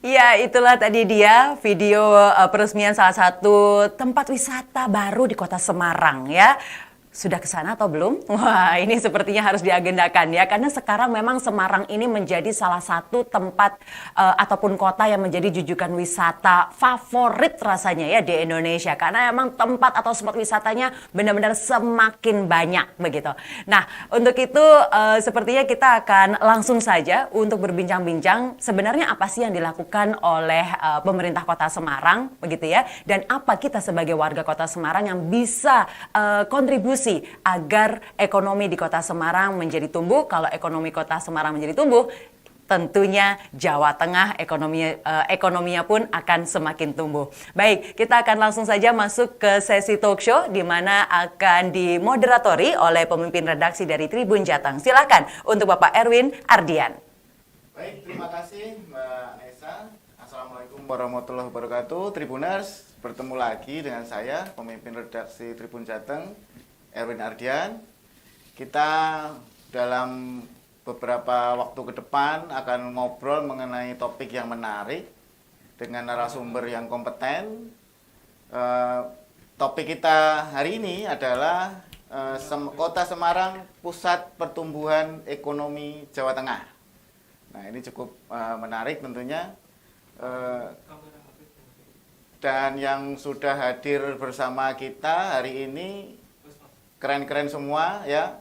Ya, itulah tadi dia video peresmian salah satu tempat wisata baru di Kota Semarang ya. Sudah ke sana atau belum? Wah, ini sepertinya harus diagendakan ya, karena sekarang memang Semarang ini menjadi salah satu tempat ataupun kota yang menjadi jujukan wisata favorit rasanya ya di Indonesia, karena memang tempat atau spot wisatanya benar-benar semakin banyak begitu. Nah, untuk itu sepertinya kita akan langsung saja untuk berbincang-bincang sebenarnya apa sih yang dilakukan oleh pemerintah Kota Semarang begitu ya, dan apa kita sebagai warga Kota Semarang yang bisa kontribusi agar ekonomi di Kota Semarang menjadi tumbuh. Kalau ekonomi Kota Semarang menjadi tumbuh, tentunya Jawa Tengah ekonominya pun akan semakin tumbuh. Baik, kita akan langsung saja masuk ke sesi talk show di mana akan dimoderatori oleh pemimpin redaksi dari Tribun Jateng. Silakan untuk Bapak Erwin Ardian. Baik, terima kasih Mbak Nesa. Assalamualaikum warahmatullahi wabarakatuh. Tribuners, bertemu lagi dengan saya, pemimpin redaksi Tribun Jateng, Erwin Ardian. Kita dalam beberapa waktu ke depan akan ngobrol mengenai topik yang menarik dengan narasumber yang kompeten. Topik kita hari ini adalah Kota Semarang, Pusat Pertumbuhan Ekonomi Jawa Tengah. Nah, ini cukup menarik tentunya. Dan yang sudah hadir bersama kita hari ini keren-keren semua ya.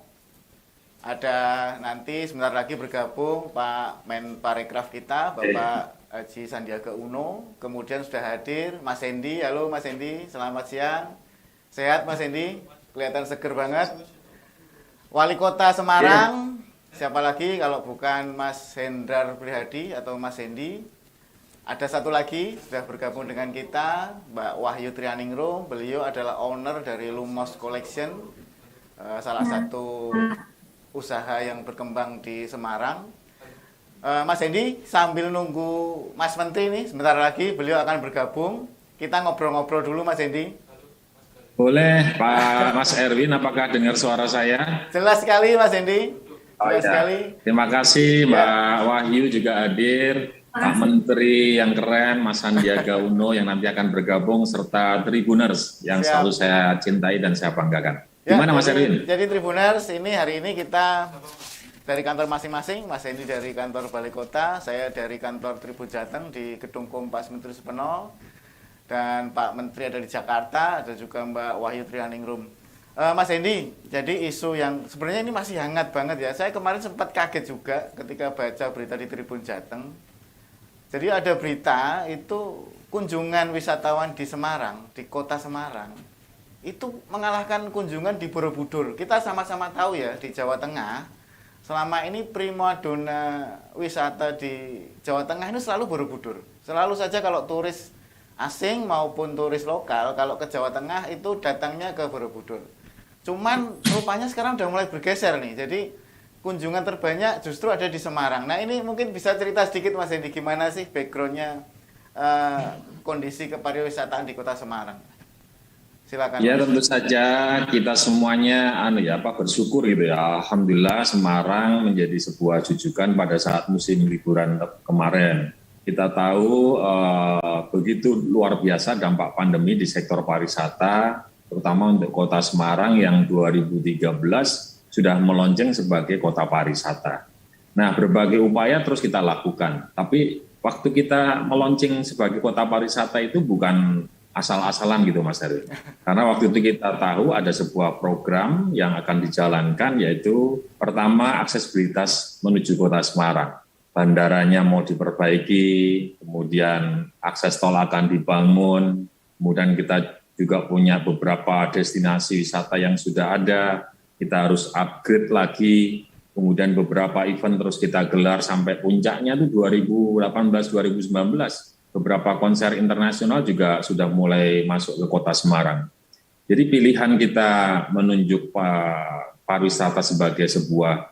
Ada nanti sebentar lagi bergabung Pak Menparekraf kita, Bapak Haji Sandiaga Uno. Kemudian sudah hadir Mas Hendy. Halo Mas Hendy, selamat siang. Sehat Mas Hendy? Kelihatan seger banget. Wali Kota Semarang, siapa lagi kalau bukan Mas Hendrar Prihadi atau Mas Hendy. Ada satu lagi sudah bergabung dengan kita, Mbak Wahyu Trianingrum. Beliau adalah owner dari Lumos Collection, salah satu usaha yang berkembang di Semarang. Mas Hendy, sambil nunggu Mas Menteri nih, sebentar lagi beliau akan bergabung. Kita ngobrol-ngobrol dulu Mas Hendy. Boleh, Pak Mas Erwin, apakah dengar suara saya? Jelas sekali Mas Hendy. Jelas sekali. Terima kasih Mbak Wahyu juga hadir, Pak Menteri yang keren, Mas Sandiaga Uno yang nanti akan bergabung, serta Tribuners yang selalu saya cintai dan saya banggakan. Gimana Mas Erwin? Jadi Tribuners, ini hari ini kita dari kantor masing-masing, Mas Hendy dari kantor Balai Kota, saya dari kantor Tribun Jateng di Gedung Kompas Menteri Supeno, dan Pak Menteri ada di Jakarta, ada juga Mbak Wahyu Trianingrum. Mas Hendy, jadi isu yang sebenarnya ini masih hangat banget ya. Saya kemarin sempat kaget juga ketika baca berita di Tribun Jateng. Jadi ada berita itu kunjungan wisatawan di Semarang, di Kota Semarang, itu mengalahkan kunjungan di Borobudur. Kita sama-sama tahu ya, di Jawa Tengah, selama ini primadona wisata di Jawa Tengah ini selalu Borobudur. Selalu saja kalau turis asing maupun turis lokal, kalau ke Jawa Tengah itu datangnya ke Borobudur. Cuman rupanya sekarang udah mulai bergeser nih, jadi kunjungan terbanyak justru ada di Semarang. Nah ini mungkin bisa cerita sedikit Mas Hendy, gimana sih backgroundnya kondisi kepariwisataan di Kota Semarang? Silakan. Ya tentu saja kita semuanya bersyukur gitu ya. Alhamdulillah Semarang menjadi sebuah jujukan pada saat musim liburan kemarin. Kita tahu begitu luar biasa dampak pandemi di sektor pariwisata, terutama untuk Kota Semarang yang 2013 sudah melonjeng sebagai kota pariwisata. Nah, berbagai upaya terus kita lakukan. Tapi waktu kita meluncing sebagai kota pariwisata itu bukan asal-asalan gitu Mas Erwin. Karena waktu itu kita tahu ada sebuah program yang akan dijalankan, yaitu pertama aksesibilitas menuju Kota Semarang. Bandaranya mau diperbaiki, kemudian akses tol akan dibangun, kemudian kita juga punya beberapa destinasi wisata yang sudah ada, kita harus upgrade lagi, kemudian beberapa event terus kita gelar sampai puncaknya itu 2018-2019. Beberapa konser internasional juga sudah mulai masuk ke Kota Semarang. Jadi pilihan kita menunjuk pariwisata sebagai sebuah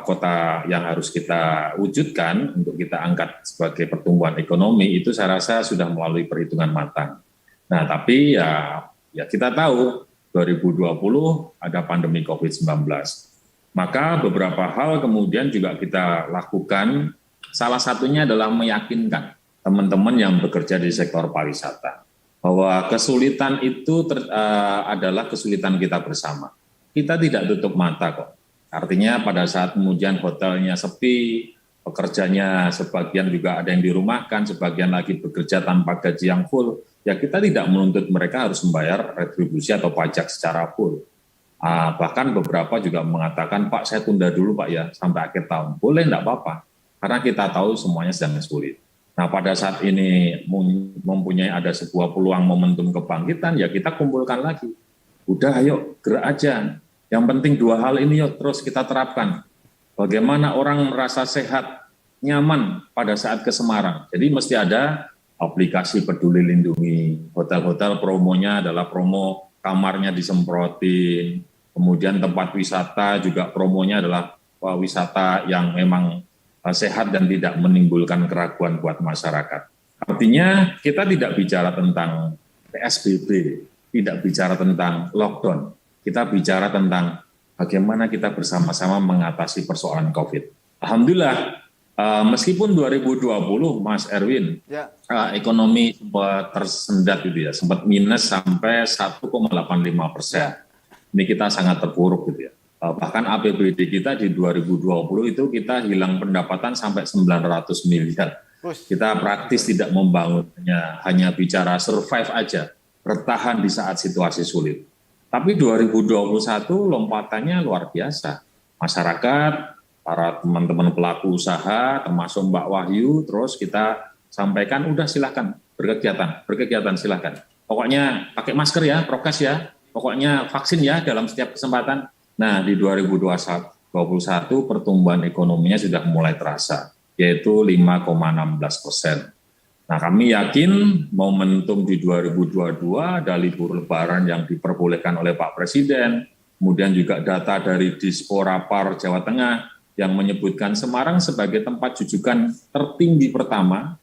kota yang harus kita wujudkan untuk kita angkat sebagai pertumbuhan ekonomi itu saya rasa sudah melalui perhitungan matang. Nah, tapi ya kita tahu 2020 ada pandemi COVID-19. Maka beberapa hal kemudian juga kita lakukan salah satunya adalah meyakinkan teman-teman yang bekerja di sektor pariwisata bahwa kesulitan itu adalah kesulitan kita bersama. Kita tidak tutup mata kok. Artinya pada saat kemudian hotelnya sepi, pekerjanya sebagian juga ada yang dirumahkan, sebagian lagi bekerja tanpa gaji yang full, ya kita tidak menuntut mereka harus membayar retribusi atau pajak secara full. Bahkan beberapa juga mengatakan, Pak saya tunda dulu Pak ya sampai akhir tahun. Boleh, enggak apa-apa, karena kita tahu semuanya sedang sulit. Nah pada saat ini mempunyai ada sebuah peluang momentum kebangkitan, ya kita kumpulkan lagi. Udah ayo gerak aja. Yang penting dua hal ini yuk terus kita terapkan. Bagaimana orang merasa sehat, nyaman pada saat ke Semarang. Jadi mesti ada aplikasi Peduli Lindungi. Hotel-hotel promonya adalah promo kamarnya disemprotin. Kemudian tempat wisata juga promonya adalah wisata yang memang sehat dan tidak menimbulkan keraguan buat masyarakat. Artinya kita tidak bicara tentang PSBB, tidak bicara tentang lockdown. Kita bicara tentang bagaimana kita bersama-sama mengatasi persoalan COVID. Alhamdulillah, meskipun 2020, Mas Erwin, Ya. Ekonomi sempat tersendat gitu ya, sempat minus sampai 1,85%. Ini kita sangat terpuruk gitu ya. Bahkan APBD kita di 2020 itu kita hilang pendapatan sampai 900 miliar. Kita praktis tidak membangunnya, hanya bicara survive aja, bertahan di saat situasi sulit. Tapi 2021 lompatannya luar biasa. Masyarakat, para teman-teman pelaku usaha, termasuk Mbak Wahyu, terus kita sampaikan, udah silahkan berkegiatan silahkan. Pokoknya pakai masker ya, prokes ya, pokoknya vaksin ya dalam setiap kesempatan. Nah di 2021 pertumbuhan ekonominya sudah mulai terasa, yaitu 5,16%. Nah kami yakin momentum di 2022 ada libur lebaran yang diperbolehkan oleh Pak Presiden, kemudian juga data dari Disporapar Jawa Tengah yang menyebutkan Semarang sebagai tempat jujukan tertinggi pertama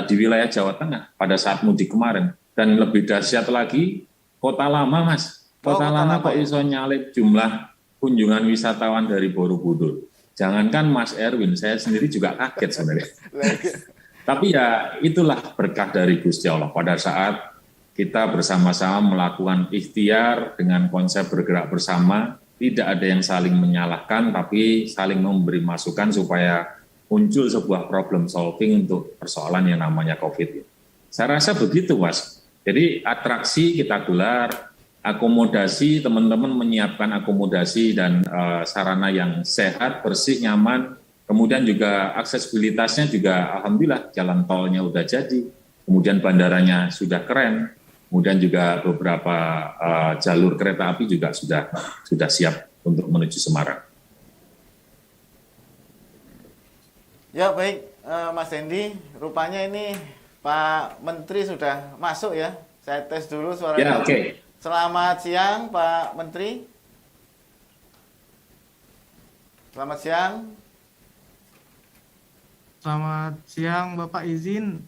di wilayah Jawa Tengah pada saat mudik kemarin. Dan lebih dahsyat lagi, Kota Lama Mas, Kota Lama kok iso nyalip jumlah kunjungan wisatawan dari Borobudur. Jangankan Mas Erwin, saya sendiri juga kaget sebenarnya. Tapi ya itulah berkah dari Gusti Allah pada saat kita bersama-sama melakukan ikhtiar dengan konsep bergerak bersama, tidak ada yang saling menyalahkan tapi saling memberi masukan supaya muncul sebuah problem solving untuk persoalan yang namanya COVID. Saya rasa begitu Mas. Jadi atraksi kita gelar, akomodasi, teman-teman menyiapkan akomodasi dan sarana yang sehat, bersih, nyaman. Kemudian juga aksesibilitasnya juga alhamdulillah jalan tolnya udah jadi, kemudian bandaranya sudah keren, kemudian juga beberapa jalur kereta api juga sudah siap untuk menuju Semarang. Ya baik, Mas Hendy, rupanya ini Pak Menteri sudah masuk ya. Saya tes dulu suaranya. Ya, oke. Selamat siang Pak Menteri. Selamat siang. Selamat siang Bapak, izin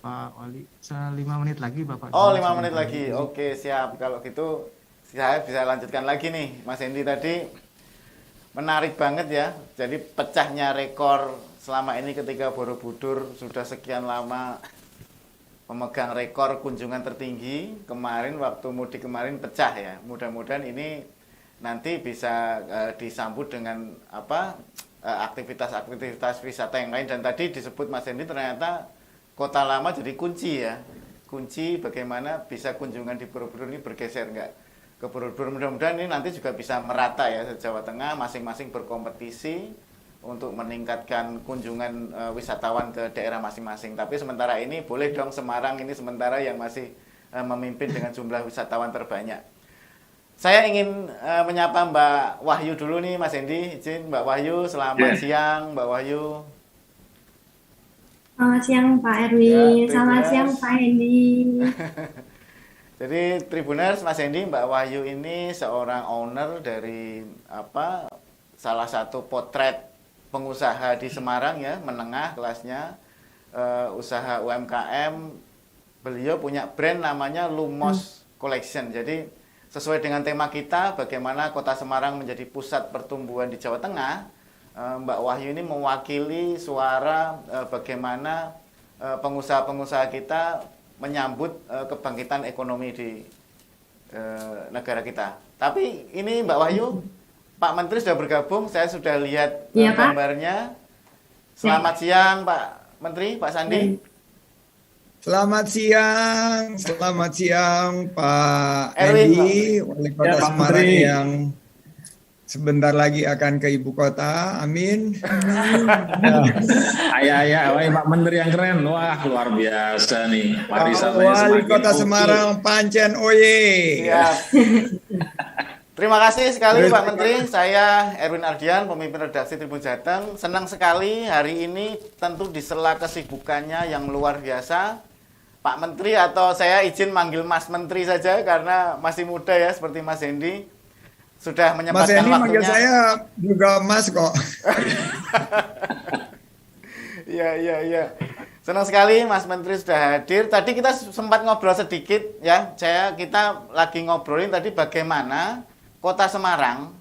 Pak Wali 5 menit lagi Bapak. Oh 5 menit lagi, oke siap. Kalau gitu saya bisa lanjutkan lagi nih. Mas Hendy tadi menarik banget ya. Jadi pecahnya rekor selama ini ketika Borobudur sudah sekian lama memegang rekor kunjungan tertinggi. Kemarin waktu mudik kemarin pecah ya. Mudah-mudahan ini nanti bisa disambut dengan aktivitas-aktivitas wisata yang lain. Dan tadi disebut Mas Hendy ternyata Kota Lama jadi kunci ya. Kunci bagaimana bisa kunjungan di Borobudur ini bergeser enggak ke Borobudur. Mudah-mudahan ini nanti juga bisa merata ya Jawa Tengah, masing-masing berkompetisi untuk meningkatkan kunjungan wisatawan ke daerah masing-masing. Tapi sementara ini boleh dong Semarang ini sementara yang masih memimpin dengan jumlah wisatawan terbanyak. Saya ingin menyapa Mbak Wahyu dulu nih Mas Hendy. Izin Mbak Wahyu, selamat siang Mbak Wahyu. Selamat siang Pak Erwin, Ya, selamat siang Pak Hendy. Jadi Tribuners, Mas Hendy, Mbak Wahyu ini seorang owner dari salah satu potret pengusaha di Semarang ya, menengah kelasnya, usaha UMKM. Beliau punya brand namanya Lumos Collection. Jadi sesuai dengan tema kita, bagaimana Kota Semarang menjadi pusat pertumbuhan di Jawa Tengah, Mbak Wahyu ini mewakili suara bagaimana pengusaha-pengusaha kita menyambut kebangkitan ekonomi di negara kita. Tapi ini Mbak Wahyu, Pak Menteri sudah bergabung, saya sudah lihat Iya, Pak. gambarnya. Selamat siang Pak Menteri, Pak Sandi. Selamat siang Pak Erwin, Edi, Wali Kota Ya, Pak Semarang Menteri. yang sebentar lagi akan ke ibu kota. Amin. Ayah, Pak Menteri yang keren. Wah, luar biasa nih. Warisan saya Wali semakin Kota oke. Semarang Pancen Oye. Siap. Terima kasih sekali Pak Menteri. Saya Erwin Ardian, pemimpin redaksi Tribun Jateng. Senang sekali hari ini tentu di sela kesibukannya yang luar biasa. Pak Menteri atau saya izin manggil Mas Menteri saja karena masih muda ya seperti Mas Hendi. Sudah Mas menyempatkan Edi waktunya. manggil saya juga Mas kok. Iya. Senang sekali Mas Menteri sudah hadir. Tadi kita sempat ngobrol sedikit ya. Kita lagi ngobrolin tadi bagaimana Kota Semarang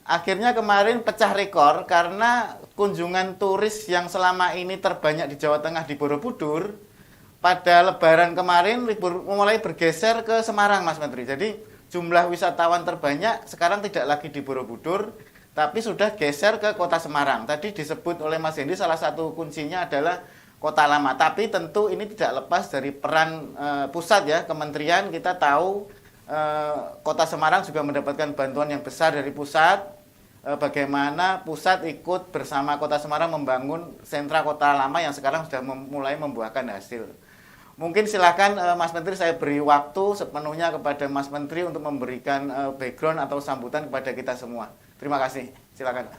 akhirnya kemarin pecah rekor karena kunjungan turis yang selama ini terbanyak di Jawa Tengah di Borobudur pada Lebaran kemarin mulai bergeser ke Semarang, Mas Menteri. Jadi jumlah wisatawan terbanyak sekarang tidak lagi di Borobudur, tapi sudah geser ke Kota Semarang. Tadi disebut oleh Mas Hendi salah satu kuncinya adalah Kota Lama. Tapi tentu ini tidak lepas dari peran pusat ya, kementerian. Kita tahu Kota Semarang juga mendapatkan bantuan yang besar dari pusat. Bagaimana pusat ikut bersama Kota Semarang membangun sentra Kota Lama yang sekarang sudah mulai membuahkan hasil. Mungkin silakan Mas Menteri, saya beri waktu sepenuhnya kepada Mas Menteri untuk memberikan background atau sambutan kepada kita semua. Terima kasih. Silakan.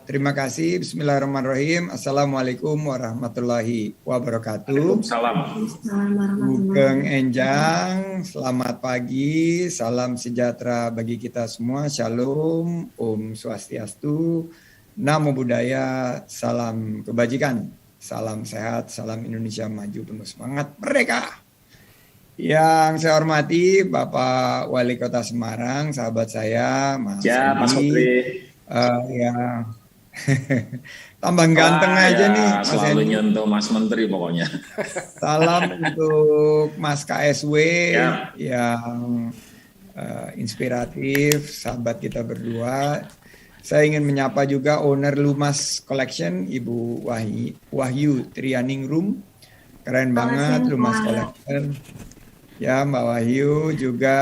Terima kasih. Bismillahirrahmanirrahim. Assalamualaikum warahmatullahi wabarakatuh. Salam. Sugeng Enjang, selamat pagi, salam sejahtera bagi kita semua, Shalom, Om Swastiastu, Namo Buddhaya, salam kebajikan, salam sehat, salam Indonesia maju penuh semangat, merdeka. Yang saya hormati Bapak Wali Kota Semarang, sahabat saya, Mas Ya, Mas Andi, Menteri. yang tambah ganteng aja Ya, nih, Mas selalu Andi. nyentuh Mas Menteri pokoknya. Salam untuk Mas KSW Ya. yang inspiratif, sahabat kita berdua. Saya ingin menyapa juga owner Lumas Collection, Ibu Wahyu Trianingrum. Keren banget siang, Lumas Pak. Collection. Ya, Mbak Wahyu, juga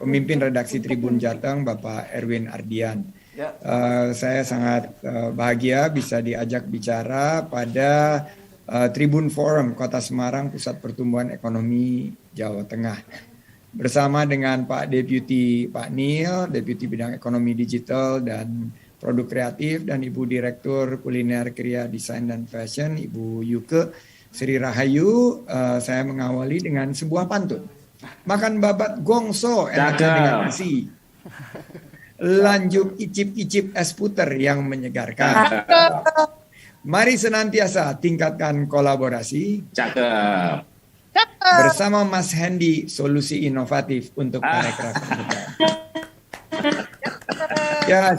pemimpin redaksi Tribun Jateng, Bapak Erwin Ardian. Ya. Saya sangat bahagia bisa diajak bicara pada Tribun Forum Kota Semarang, Pusat Pertumbuhan Ekonomi Jawa Tengah. Bersama dengan Pak Deputi Pak Nil, Deputi Bidang Ekonomi Digital dan Produk Kreatif, dan Ibu Direktur Kuliner Kriya Desain dan Fashion, Ibu Yuke Sri Rahayu. Saya mengawali dengan sebuah pantun. Makan babat gongso enaknya Cakep. dengan nasi. Lanjut icip-icip es puter yang menyegarkan. Mari senantiasa tingkatkan kolaborasi Cakep. bersama Mas Hendi, solusi inovatif untuk parekraf kita. Ya,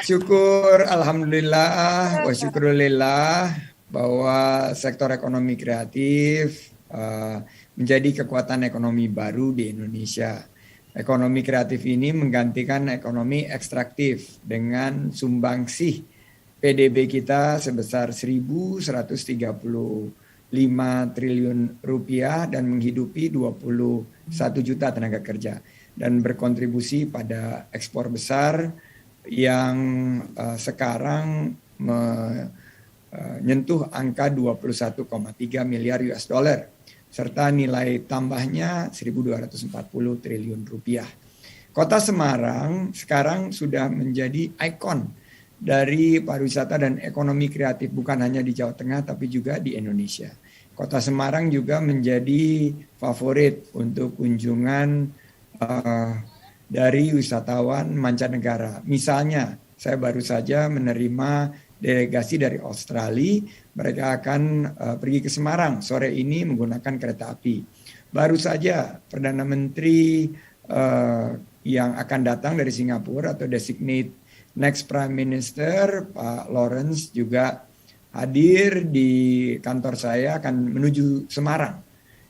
syukur alhamdulillah wa syukurillah bahwa sektor ekonomi kreatif menjadi kekuatan ekonomi baru di Indonesia. Ekonomi kreatif ini menggantikan ekonomi ekstraktif dengan sumbangsih PDB kita sebesar 1.135 triliun rupiah dan menghidupi 21 juta tenaga kerja dan berkontribusi pada ekspor besar yang sekarang menyentuh angka 21,3 miliar US dollar serta nilai tambahnya 1.240 triliun rupiah. Kota Semarang sekarang sudah menjadi ikon dari pariwisata dan ekonomi kreatif bukan hanya di Jawa Tengah tapi juga di Indonesia. Kota Semarang juga menjadi favorit untuk kunjungan dari wisatawan mancanegara. Misalnya, saya baru saja menerima delegasi dari Australia. Mereka akan pergi ke Semarang sore ini menggunakan kereta api. Baru saja Perdana Menteri yang akan datang dari Singapura atau designate next Prime Minister Pak Lawrence juga hadir di kantor saya akan menuju Semarang.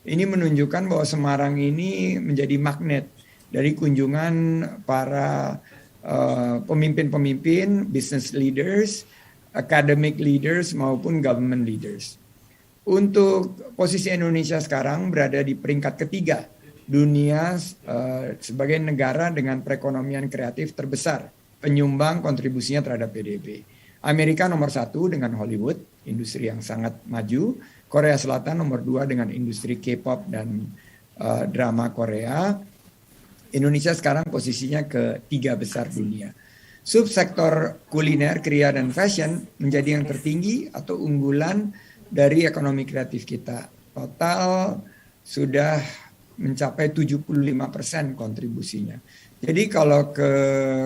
Ini menunjukkan bahwa Semarang ini menjadi magnet dari kunjungan para pemimpin-pemimpin, business leaders, academic leaders maupun government leaders. Untuk posisi Indonesia sekarang berada di peringkat ketiga dunia sebagai negara dengan perekonomian kreatif terbesar, penyumbang kontribusinya terhadap PDB. Amerika nomor 1 dengan Hollywood, industri yang sangat maju. Korea Selatan nomor 2 dengan industri K-pop dan drama Korea. Indonesia sekarang posisinya ketiga besar dunia. Subsektor kuliner, kriya, dan fashion menjadi yang tertinggi atau unggulan dari ekonomi kreatif kita. Total sudah mencapai 75% kontribusinya. Jadi kalau ke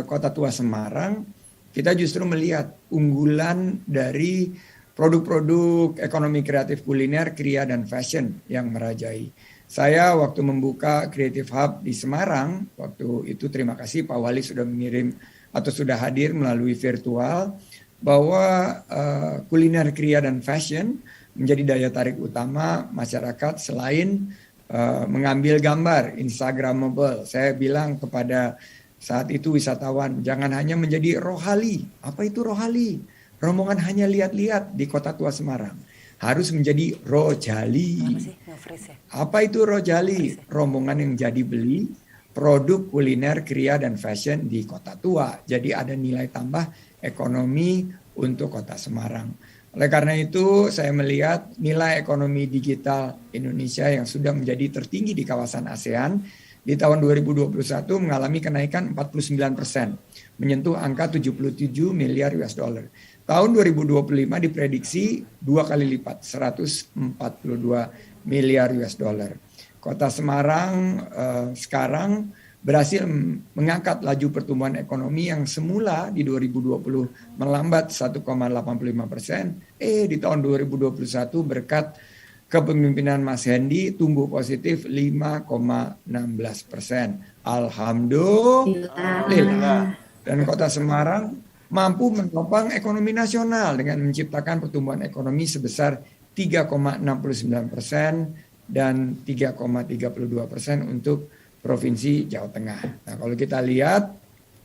Kota Tua Semarang, kita justru melihat unggulan dari produk-produk ekonomi kreatif kuliner, kriya, dan fashion yang merajai. Saya waktu membuka Creative Hub di Semarang, waktu itu terima kasih Pak Wali sudah mengirim atau sudah hadir melalui virtual, bahwa kuliner, kriya, dan fashion menjadi daya tarik utama masyarakat selain mengambil gambar Instagramable. Saya bilang kepada saat itu wisatawan, jangan hanya menjadi rohali. Apa itu rohali? Rombongan hanya lihat-lihat di Kota Tua Semarang. Harus menjadi rojali. Apa itu rojali? Rombongan yang jadi beli produk kuliner, kriya, dan fashion di Kota Tua. Jadi ada nilai tambah ekonomi untuk Kota Semarang. Oleh karena itu saya melihat nilai ekonomi digital Indonesia yang sudah menjadi tertinggi di kawasan ASEAN di tahun 2021 mengalami kenaikan 49%, menyentuh angka 77 miliar US dollar. Tahun 2025 diprediksi 2 kali lipat, 142 miliar US dollar. Kota Semarang sekarang berhasil mengangkat laju pertumbuhan ekonomi yang semula di 2020 melambat 1,85%. Di tahun 2021 berkat kepemimpinan Mas Hendy tumbuh positif 5,16%. Alhamdulillah. Dan Kota Semarang mampu menopang ekonomi nasional dengan menciptakan pertumbuhan ekonomi sebesar 3,69% dan 3,32% untuk Provinsi Jawa Tengah. Nah, kalau kita lihat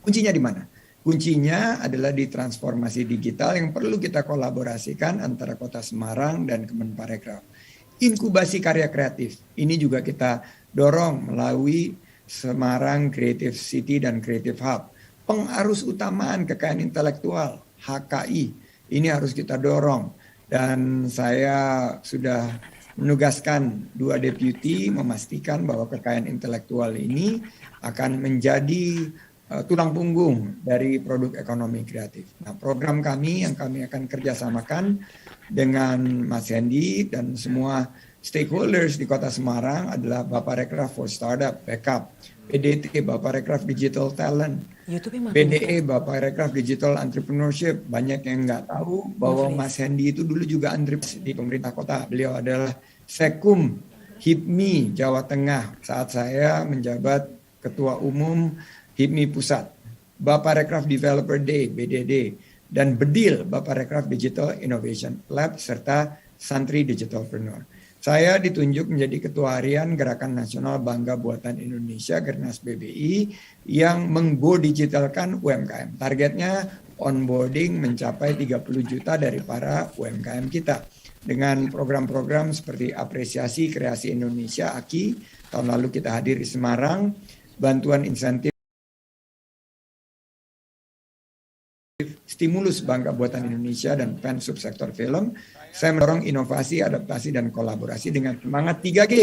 kuncinya di mana? Kuncinya adalah di transformasi digital yang perlu kita kolaborasikan antara Kota Semarang dan Kemenparekraf. Inkubasi karya kreatif ini juga kita dorong melalui Semarang Creative City dan Creative Hub. Pengarus utamaan kekayaan intelektual HKI ini harus kita dorong, dan saya sudah menugaskan 2 deputi memastikan bahwa kekayaan intelektual ini akan menjadi tulang punggung dari produk ekonomi kreatif. Nah, program kami yang kami akan kerjasamakan dengan Mas Hendy dan semua stakeholders di Kota Semarang adalah Baparekraf for Startup, Backup, PDT, Baparekraf Digital Talent, BDE, Baparekraf Digital Entrepreneurship. Banyak yang nggak tahu bahwa Mas Hendy itu dulu juga entrepreneur di pemerintah kota. Beliau adalah Sekum HIPMI Jawa Tengah saat saya menjabat Ketua Umum HIPMI Pusat. Baparekraf Developer Day, BDD, dan BEDIL, Baparekraf Digital Innovation Lab, serta Santri Digitalpreneur. Saya ditunjuk menjadi Ketua Harian Gerakan Nasional Bangga Buatan Indonesia, Gernas BBI, yang menggo-digitalkan UMKM. Targetnya onboarding mencapai 30 juta dari para UMKM kita. Dengan program-program seperti Apresiasi Kreasi Indonesia, AKI, tahun lalu kita hadir di Semarang, bantuan insentif stimulus Bangga Buatan Indonesia dan PEN Subsektor Film. Saya mendorong inovasi, adaptasi, dan kolaborasi dengan semangat 3G.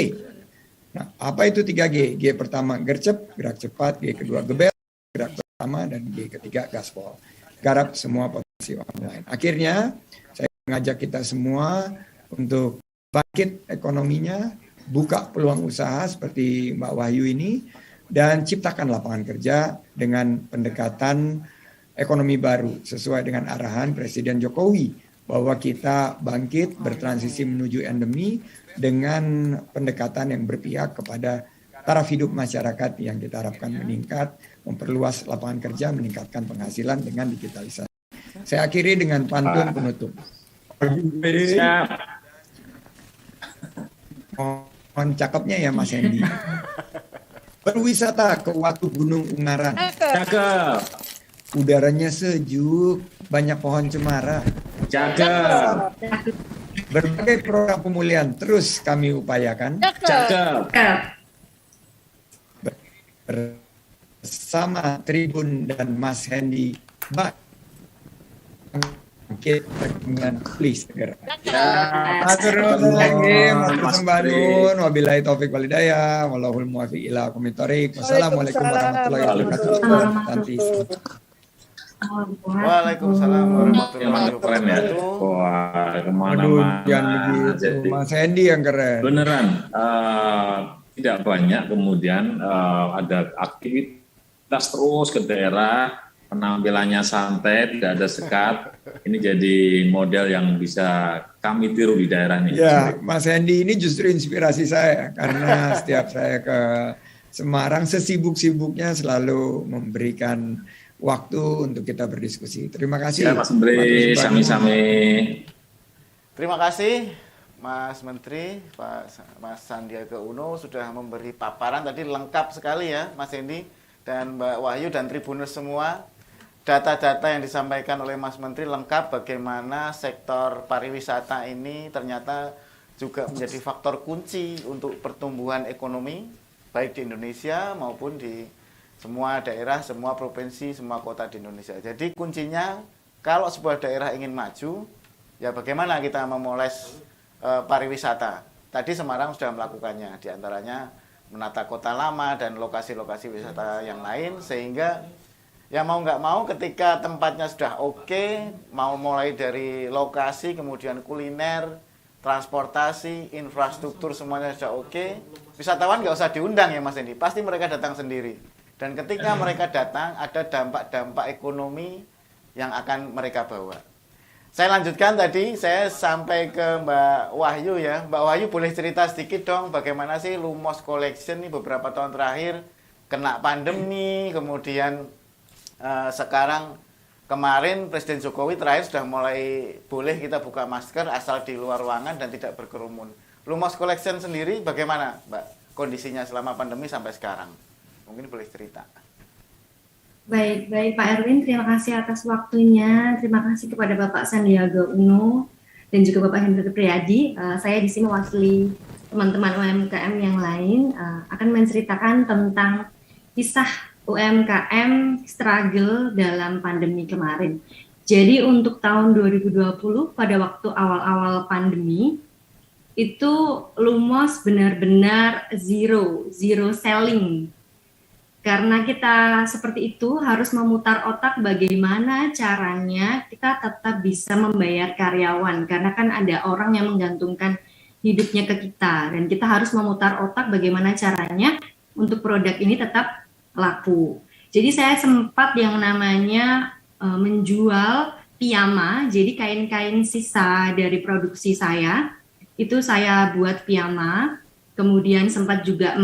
Nah, apa itu 3G? G pertama gercep, gerak cepat. G kedua gebel, gerak pertama. Dan G ketiga gaspol. Garap semua potensi online. Akhirnya, saya mengajak kita semua untuk bangkit ekonominya, buka peluang usaha seperti Mbak Wahyu ini, dan ciptakan lapangan kerja dengan pendekatan ekonomi baru sesuai dengan arahan Presiden Jokowi bahwa kita bangkit bertransisi menuju endemi dengan pendekatan yang berpihak kepada taraf hidup masyarakat yang kita harapkan meningkat, memperluas lapangan kerja, meningkatkan penghasilan dengan digitalisasi. Saya akhiri dengan pantun penutup. Siap. Mohon cakepnya ya Mas Hendy. Berwisata ke Watu Gunung Ungaran. Cakep. Udaranya sejuk, banyak pohon cemara. Cakep. Berbagai program pemulihan terus kami upayakan. Cakep. Bersama Tribun dan Mas Hendy, bangkit dengan pulih segera. Wabillahi taufiq walhidayah. Wallahul muwaffiq ila aqwamit thoriq. Wassalamualaikum warahmatullahi wabarakatuh. Waalaikumsalam warahmatullahi Keren ya. wabarakatuh. Wah, Aduh, kemana-mana. jangan begitu. Jadi, Mas Hendy yang keren. beneran, tidak banyak kemudian ada aktivitas terus ke daerah, penampilannya santai, tidak ada sekat. Ini jadi model yang bisa kami tiru di daerah ini. Ya, Mas Hendy ini justru inspirasi saya karena setiap saya ke Semarang sesibuk-sibuknya selalu memberikan waktu untuk kita berdiskusi. Terima kasih. Ya, Mas Menteri, sami-sami. Terima kasih Mas Menteri, Mas Sandiaga Uno sudah memberi paparan tadi lengkap sekali ya Mas Hendy dan Mbak Wahyu dan Tribuners semua. Data-data yang disampaikan oleh Mas Menteri lengkap bagaimana sektor pariwisata ini ternyata juga menjadi faktor kunci untuk pertumbuhan ekonomi baik di Indonesia maupun di semua daerah, semua provinsi, semua kota di Indonesia. Jadi kuncinya kalau sebuah daerah ingin maju, ya bagaimana kita memoles pariwisata. Tadi Semarang sudah melakukannya, diantaranya menata kota lama dan lokasi-lokasi wisata yang lain, sehingga ya mau nggak mau ketika tempatnya sudah oke, mau mulai dari lokasi, kemudian kuliner, transportasi, infrastruktur semuanya sudah oke, wisatawan nggak usah diundang ya Mas Hendy, pasti mereka datang sendiri. Dan ketika mereka datang, ada dampak-dampak ekonomi yang akan mereka bawa. Saya lanjutkan tadi, saya sampai ke Mbak Wahyu ya. Mbak Wahyu boleh cerita sedikit dong, bagaimana sih Lumos Collection ini beberapa tahun terakhir kena pandemi, kemudian sekarang kemarin Presiden Jokowi terakhir sudah mulai boleh kita buka masker asal di luar ruangan dan tidak berkerumun. Lumos Collection sendiri bagaimana Mbak kondisinya selama pandemi sampai sekarang? Mungkin boleh cerita. Baik Pak Erwin, terima kasih atas waktunya. Terima kasih kepada Bapak Sandiaga Uno dan juga Bapak Hendrik Priadi. Saya di sini mewakili teman-teman UMKM yang lain akan menceritakan tentang kisah UMKM struggle dalam pandemi kemarin. Jadi untuk tahun 2020 pada waktu awal-awal pandemi itu Lumos benar-benar zero selling. Karena kita seperti itu harus memutar otak bagaimana caranya kita tetap bisa membayar karyawan. Karena kan ada orang yang menggantungkan hidupnya ke kita. Dan kita harus memutar otak bagaimana caranya untuk produk ini tetap laku. Jadi saya sempat yang namanya menjual piyama. Jadi kain-kain sisa dari produksi saya, itu saya buat piyama. Kemudian sempat juga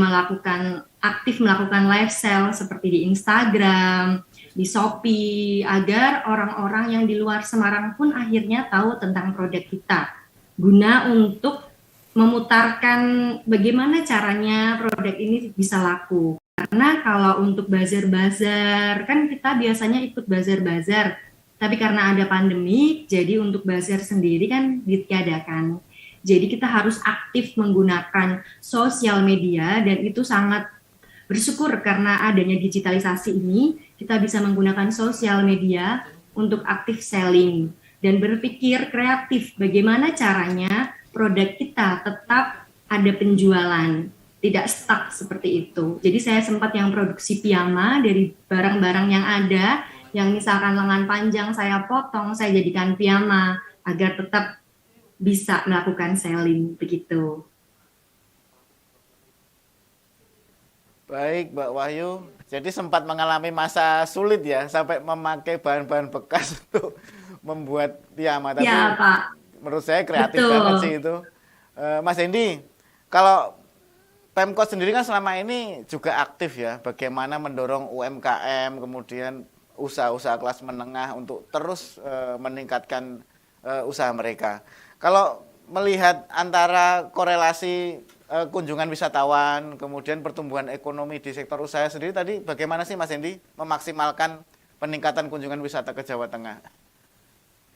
aktif melakukan live sale seperti di Instagram, di Shopee, agar orang-orang yang di luar Semarang pun akhirnya tahu tentang produk kita. Guna untuk memutarkan bagaimana caranya produk ini bisa laku. Karena kalau untuk bazar-bazar, kan kita biasanya ikut bazar-bazar. Tapi karena ada pandemi, jadi untuk bazar sendiri kan ditiadakan. Jadi kita harus aktif menggunakan sosial media dan itu sangat bersyukur karena adanya digitalisasi ini, kita bisa menggunakan sosial media untuk aktif selling dan berpikir kreatif bagaimana caranya produk kita tetap ada penjualan, tidak stuck seperti itu. Jadi saya sempat yang produksi piyama dari barang-barang yang ada, yang misalkan lengan panjang saya potong, saya jadikan piyama agar tetap bisa melakukan selling begitu. Baik Mbak Wahyu, jadi sempat mengalami masa sulit ya sampai memakai bahan-bahan bekas untuk membuat piyama. Tapi Ya Pak. menurut saya kreatif Betul. banget sih itu. Mas Hendy, kalau Pemkot sendiri kan selama ini juga aktif ya, bagaimana mendorong UMKM, kemudian usaha-usaha kelas menengah untuk terus meningkatkan usaha mereka. Kalau melihat antara korelasi kunjungan wisatawan, kemudian pertumbuhan ekonomi di sektor usaha sendiri tadi, bagaimana sih Mas Hendy memaksimalkan peningkatan kunjungan wisata ke Jawa Tengah?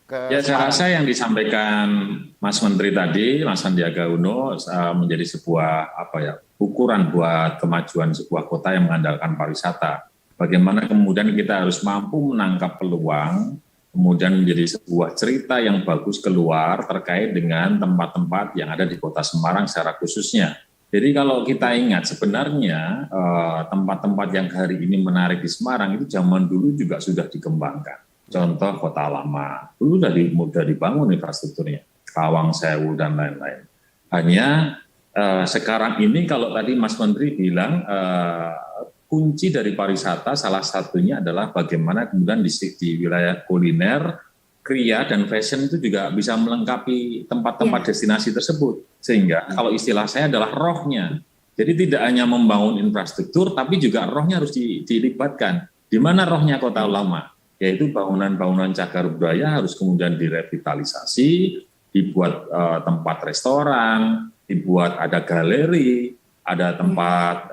Ya, saya rasa yang disampaikan Mas Menteri tadi, Mas Sandiaga Uno, menjadi sebuah ukuran buat kemajuan sebuah kota yang mengandalkan pariwisata. Bagaimana kemudian kita harus mampu menangkap peluang, kemudian menjadi sebuah cerita yang bagus keluar terkait dengan tempat-tempat yang ada di Kota Semarang secara khususnya. Jadi kalau kita ingat sebenarnya tempat-tempat yang hari ini menarik di Semarang itu zaman dulu juga sudah dikembangkan. Contoh Kota Lama, dulu sudah dibangun infrastrukturnya, Kawang Sewu dan lain-lain. Hanya sekarang ini kalau tadi Mas Menteri bilang kunci dari pariwisata salah satunya adalah bagaimana kemudian di wilayah kuliner, kria dan fashion itu juga bisa melengkapi tempat-tempat destinasi tersebut. Sehingga kalau istilah saya adalah rohnya. Jadi tidak hanya membangun infrastruktur, tapi juga rohnya harus dilibatkan. Di mana rohnya Kota Lama? Yaitu bangunan-bangunan cagar budaya harus kemudian direvitalisasi, dibuat tempat restoran, dibuat ada galeri, ada tempat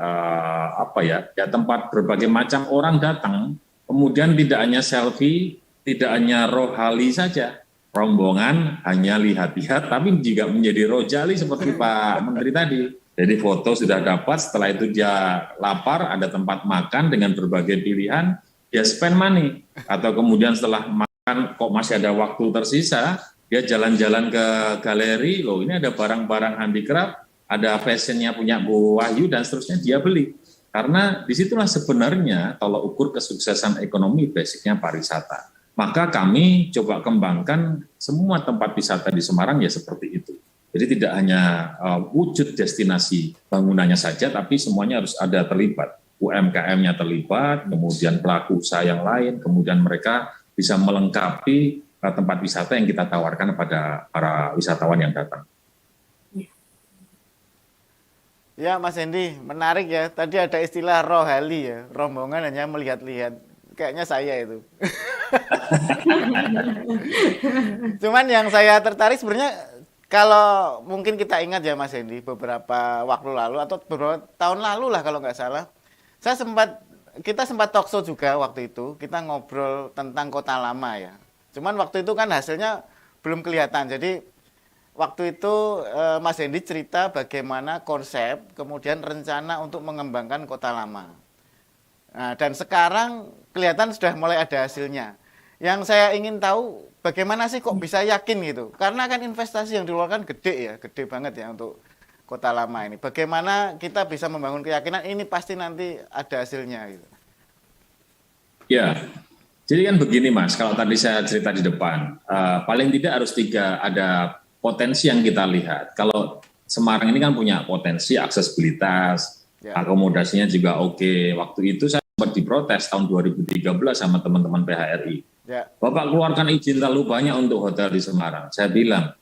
tempat berbagai macam orang datang, kemudian tidak hanya selfie, tidak hanya rohali saja, rombongan hanya lihat-lihat, tapi juga menjadi rojali seperti Pak Menteri tadi. Jadi foto sudah dapat, setelah itu dia lapar, ada tempat makan dengan berbagai pilihan, dia spend money. Atau kemudian setelah makan kok masih ada waktu tersisa, dia jalan-jalan ke galeri, loh ini ada barang-barang handicraft, ada fashionnya punya Bu Wahyu dan seterusnya, dia beli. Karena disitulah sebenarnya tolak ukur kesuksesan ekonomi basicnya pariwisata. Maka kami coba kembangkan semua tempat wisata di Semarang ya seperti itu. Jadi tidak hanya wujud destinasi bangunannya saja, tapi semuanya harus ada terlibat. UMKM-nya terlibat, kemudian pelaku usaha yang lain, kemudian mereka bisa melengkapi tempat wisata yang kita tawarkan kepada para wisatawan yang datang. Ya Mas Hendy, menarik ya. Tadi ada istilah rohali ya, rombongan hanya melihat-lihat. Kayaknya saya itu. Cuman yang saya tertarik sebenarnya kalau mungkin kita ingat ya Mas Hendy, beberapa waktu lalu atau beberapa tahun lalu lah kalau nggak salah, kita sempat talk show juga waktu itu, kita ngobrol tentang Kota Lama ya. Cuman waktu itu kan hasilnya belum kelihatan. Jadi waktu itu Mas Hendy cerita bagaimana konsep, kemudian rencana untuk mengembangkan Kota Lama. Nah, dan sekarang kelihatan sudah mulai ada hasilnya. Yang saya ingin tahu bagaimana sih kok bisa yakin gitu? Karena kan investasi yang dikeluarkan gede ya, gede banget ya untuk Kota Lama ini. Bagaimana kita bisa membangun keyakinan ini pasti nanti ada hasilnya gitu. Ya, jadi kan begini Mas, kalau tadi saya cerita di depan, paling tidak harus ada potensi yang kita lihat. Kalau Semarang ini kan punya potensi aksesibilitas, akomodasinya juga oke. Waktu itu saya sempat diprotes tahun 2013 sama teman-teman PHRI. Bapak keluarkan izin terlalu banyak untuk hotel di Semarang. Saya bilang,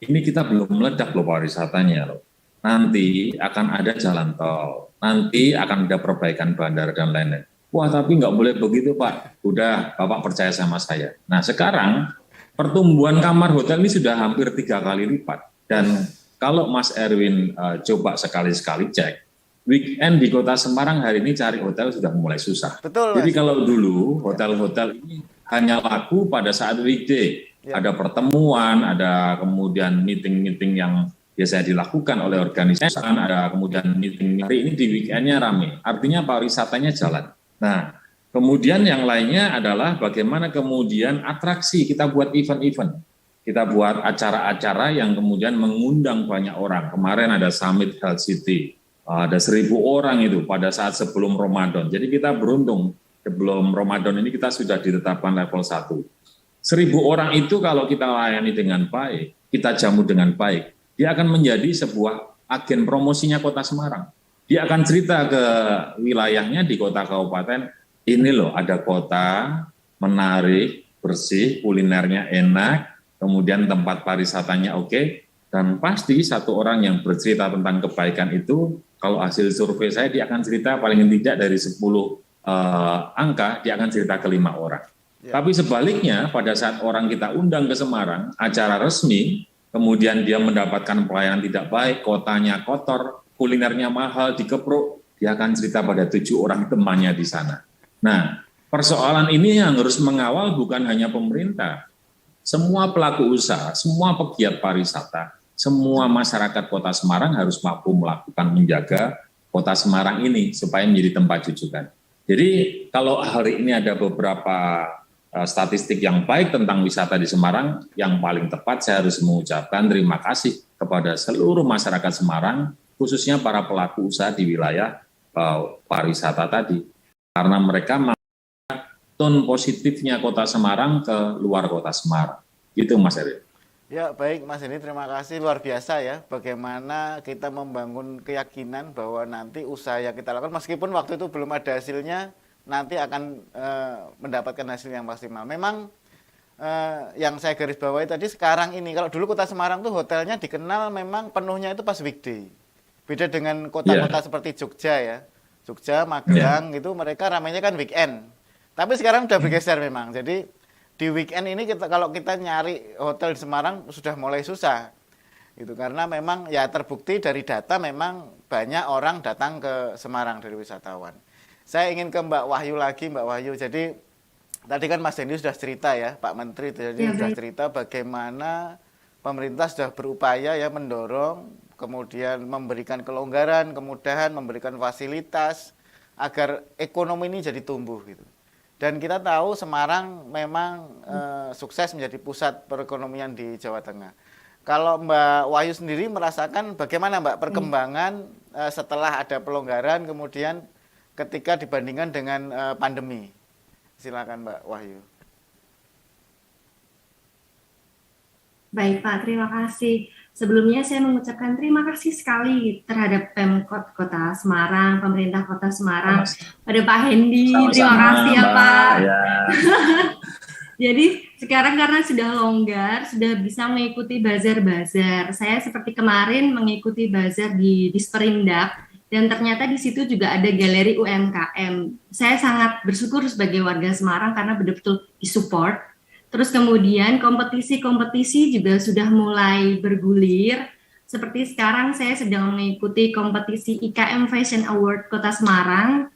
ini kita belum meledak loh pariwisatanya loh. Nanti akan ada jalan tol, nanti akan ada perbaikan bandara dan lain-lain. Wah tapi nggak boleh begitu Pak, udah Bapak percaya sama saya. Nah sekarang pertumbuhan kamar hotel ini sudah hampir 3 kali lipat. Dan kalau Mas Erwin coba sekali-sekali cek, weekend di Kota Semarang hari ini cari hotel sudah mulai susah. Betul, jadi kalau dulu hotel-hotel ini hanya laku pada saat weekday. Ada pertemuan, ada kemudian meeting-meeting yang biasa dilakukan oleh organisasi, ada kemudian meeting. Hari ini di weekendnya rame, artinya pariwisatanya jalan. Nah, kemudian yang lainnya adalah bagaimana kemudian atraksi, kita buat event-event. Kita buat acara-acara yang kemudian mengundang banyak orang. Kemarin ada Summit Health City, ada 1.000 orang itu pada saat sebelum Ramadan. Jadi kita beruntung, sebelum Ramadan ini kita sudah ditetapkan level 1. 1.000 orang itu kalau kita layani dengan baik, kita jamu dengan baik, dia akan menjadi sebuah agen promosinya Kota Semarang. Dia akan cerita ke wilayahnya di kota kabupaten, ini loh ada kota menarik, bersih, kulinernya enak, kemudian tempat pariwisatanya oke, dan pasti satu orang yang bercerita tentang kebaikan itu kalau hasil survei saya dia akan cerita paling tidak dari 10 angka, dia akan cerita ke 5 orang. Tapi sebaliknya pada saat orang kita undang ke Semarang, acara resmi, kemudian dia mendapatkan pelayanan tidak baik, kotanya kotor, kulinernya mahal, dikepruk, dia akan cerita pada 7 orang temannya di sana. Nah, persoalan ini yang harus mengawal bukan hanya pemerintah, semua pelaku usaha, semua pegiat pariwisata, semua masyarakat Kota Semarang harus mampu melakukan menjaga Kota Semarang ini supaya menjadi tempat rujukan. Jadi kalau hari ini ada beberapa statistik yang baik tentang wisata di Semarang, yang paling tepat saya harus mengucapkan terima kasih kepada seluruh masyarakat Semarang, khususnya para pelaku usaha di wilayah pariwisata tadi. Karena mereka tone positifnya Kota Semarang ke luar Kota Semarang. Gitu Mas Erin. Ya baik Mas Hendy, terima kasih, luar biasa ya bagaimana kita membangun keyakinan bahwa nanti usaha yang kita lakukan meskipun waktu itu belum ada hasilnya nanti akan mendapatkan hasil yang maksimal. Memang yang saya garis bawahi tadi sekarang ini, kalau dulu Kota Semarang tuh hotelnya dikenal memang penuhnya itu pas weekday. Beda dengan kota-kota seperti Jogja ya, Jogja, Magelang itu mereka ramainya kan weekend. Tapi sekarang udah bergeser memang, jadi di weekend ini kalau kita nyari hotel di Semarang sudah mulai susah gitu, karena memang ya terbukti dari data memang banyak orang datang ke Semarang dari wisatawan. Saya ingin ke Mbak Wahyu lagi, Mbak Wahyu. Jadi tadi kan Mas Hendy sudah cerita ya, Pak Menteri jadi sudah cerita bagaimana pemerintah sudah berupaya ya mendorong, kemudian memberikan kelonggaran, kemudahan, memberikan fasilitas agar ekonomi ini jadi tumbuh gitu. Dan kita tahu Semarang memang sukses menjadi pusat perekonomian di Jawa Tengah. Kalau Mbak Wahyu sendiri merasakan bagaimana Mbak perkembangan setelah ada pelonggaran kemudian ketika dibandingkan dengan pandemi? Silakan Mbak Wahyu. Baik Pak, terima kasih. Sebelumnya saya mengucapkan terima kasih sekali terhadap Pemkot Kota Semarang, pemerintah Kota Semarang, pada Pak Hendy. Terima kasih ya Pak. Ya. Jadi sekarang karena sudah longgar, sudah bisa mengikuti bazar-bazar. Saya seperti kemarin mengikuti bazar di Disperindak, dan ternyata di situ juga ada galeri UMKM. Saya sangat bersyukur sebagai warga Semarang karena betul-betul disupport. Terus kemudian kompetisi-kompetisi juga sudah mulai bergulir. Seperti sekarang saya sedang mengikuti kompetisi IKM Fashion Award Kota Semarang.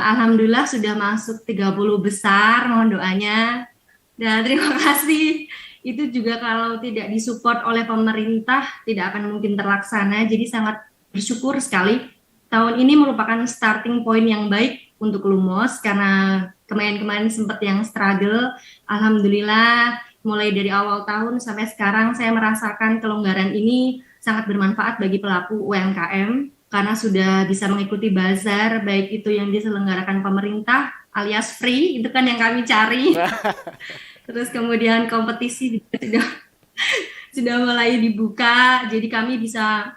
Alhamdulillah sudah masuk 30 besar, mohon doanya. Dan terima kasih. Itu juga kalau tidak disupport oleh pemerintah tidak akan mungkin terlaksana. Jadi sangat bersyukur sekali. Tahun ini merupakan starting point yang baik untuk Lumos karena kemarin sempat yang struggle. Alhamdulillah mulai dari awal tahun sampai sekarang saya merasakan kelonggaran ini sangat bermanfaat bagi pelaku UMKM karena sudah bisa mengikuti bazar baik itu yang diselenggarakan pemerintah alias free, itu kan yang kami cari. Terus kemudian kompetisi juga sudah mulai dibuka, jadi kami bisa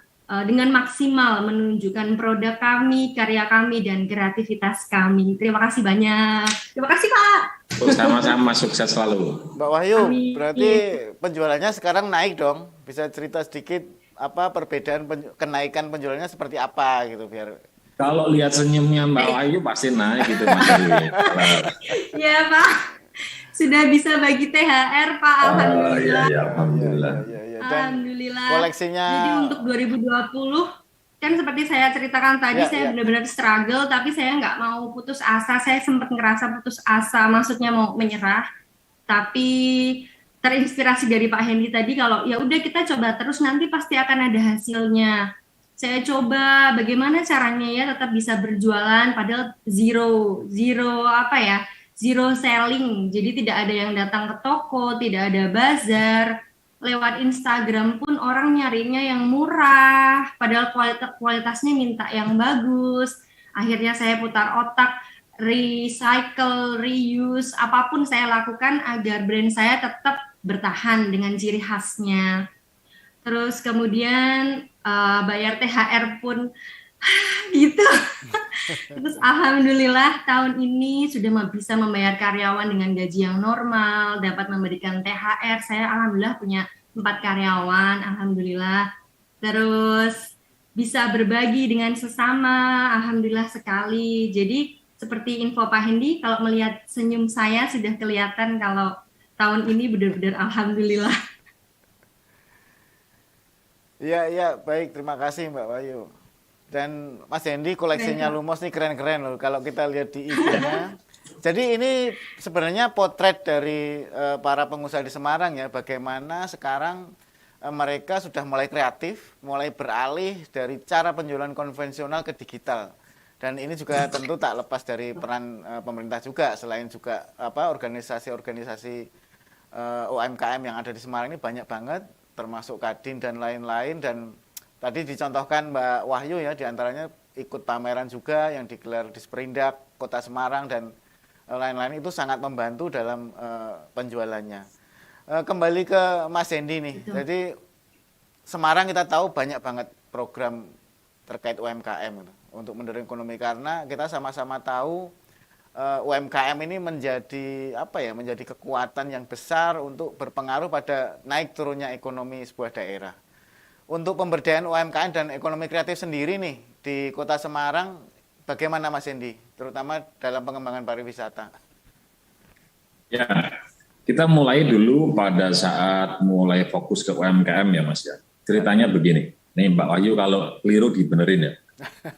dengan maksimal menunjukkan produk kami, karya kami, dan kreativitas kami. Terima kasih banyak. Terima kasih Pak. Sama-sama, sukses selalu. Mbak Wahyu, Amin. berarti penjualannya sekarang naik dong. Bisa cerita sedikit apa perbedaan kenaikan penjualannya seperti apa gitu biar. Kalau lihat senyumnya Mbak Wahyu pasti naik gitu Mas Erin. Iya Pak. Sudah bisa bagi THR Pak. Alhamdulillah. Iya, alhamdulillah. Dan Alhamdulillah. koleksinya. Jadi untuk 2020 kan seperti saya ceritakan tadi, saya benar-benar struggle, tapi saya nggak mau putus asa. Saya sempat ngerasa putus asa, maksudnya mau menyerah. Tapi terinspirasi dari Pak Hendy tadi, kalau ya udah kita coba terus, nanti pasti akan ada hasilnya. Saya coba bagaimana caranya ya tetap bisa berjualan, padahal zero selling. Jadi tidak ada yang datang ke toko, tidak ada bazar. Lewat Instagram pun orang nyarinya yang murah, padahal kualitasnya minta yang bagus. Akhirnya saya putar otak, recycle, reuse, apapun saya lakukan agar brand saya tetap bertahan dengan ciri khasnya. Terus kemudian bayar THR pun gitu. Terus alhamdulillah tahun ini sudah bisa membayar karyawan dengan gaji yang normal, dapat memberikan THR. Saya alhamdulillah punya 4 karyawan, alhamdulillah. Terus bisa berbagi dengan sesama. Alhamdulillah sekali. Jadi seperti info Pak Hendy, kalau melihat senyum saya sudah kelihatan kalau tahun ini benar-benar alhamdulillah. Iya, iya, baik. Terima kasih Mbak Wahyu. Dan Mas Hendy koleksinya Keren, Pak. Lumos nih keren-keren loh kalau kita lihat di IG-nya. Jadi ini sebenarnya potret dari para pengusaha di Semarang ya, bagaimana sekarang mereka sudah mulai kreatif, mulai beralih dari cara penjualan konvensional ke digital. Dan ini juga tentu tak lepas dari peran pemerintah juga, selain juga organisasi-organisasi UMKM yang ada di Semarang ini banyak banget, termasuk Kadin dan lain-lain. Dan tadi dicontohkan Mbak Wahyu ya, diantaranya ikut pameran juga yang digelar di Sperindak, Kota Semarang, dan lain-lain, itu sangat membantu dalam penjualannya. Kembali ke Mas Hendy nih, Betul. jadi Semarang kita tahu banyak banget program terkait UMKM gitu, untuk mendorong ekonomi, karena kita sama-sama tahu UMKM ini menjadi kekuatan yang besar untuk berpengaruh pada naik turunnya ekonomi sebuah daerah. Untuk pemberdayaan UMKM dan ekonomi kreatif sendiri nih di Kota Semarang, bagaimana Mas Hendy, terutama dalam pengembangan pariwisata? Ya, kita mulai dulu pada saat mulai fokus ke UMKM ya Mas ya. Ceritanya begini, nih Mbak Wahyu kalau keliru dibenerin ya.